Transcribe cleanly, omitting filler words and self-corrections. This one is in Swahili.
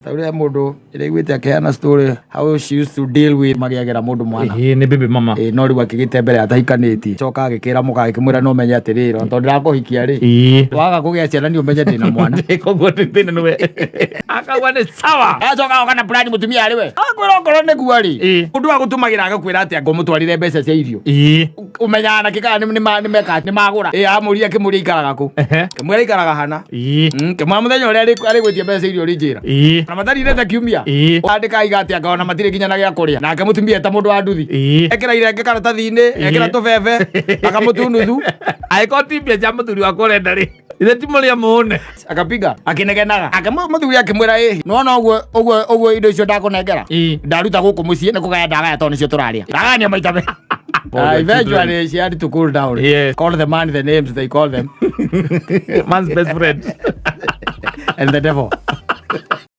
Taure mundu iraiguite akiana story how she used to deal with magiagera mundu mwana ni baby mama no riu akigite mbere atahikaniti coka agikira muka akimwira no menye atiriro tondu ndirakuhikia ri waga kugia ciana ni umenye ndina mwana koguo ndina niwe akagwa ni sawa acoka kana plan mutumia ari we akwira okoro ni guo ri mundu wa gutumagira agakwira ati ngumutwarire mbeca cia irio umenya na kika ni meka ni magura amuria kimuria ikaraga ku kimwira ikaraga hana kimwa muthenya uria ari gwitia mbeca irio ri njira na matari rete kiumia andika igati akaona matire kinya na gya kuria nake mutumia ta mundu wa nduthi ekira irenge karatathi-ini ekira tubebe akamutunuthu aiko timbia cia muthuri wa kurenda ri ithe ti muria muone akapiga akinegenaga muthuri akimwira nona uguo indo icio ndakunengera ndaruta guku mucii ni kugaya ndagaya tondu nicio turaria ndagania maita me eventually she had to cool down. Yes. Call the man the names they call them. Man's best friend And the devil.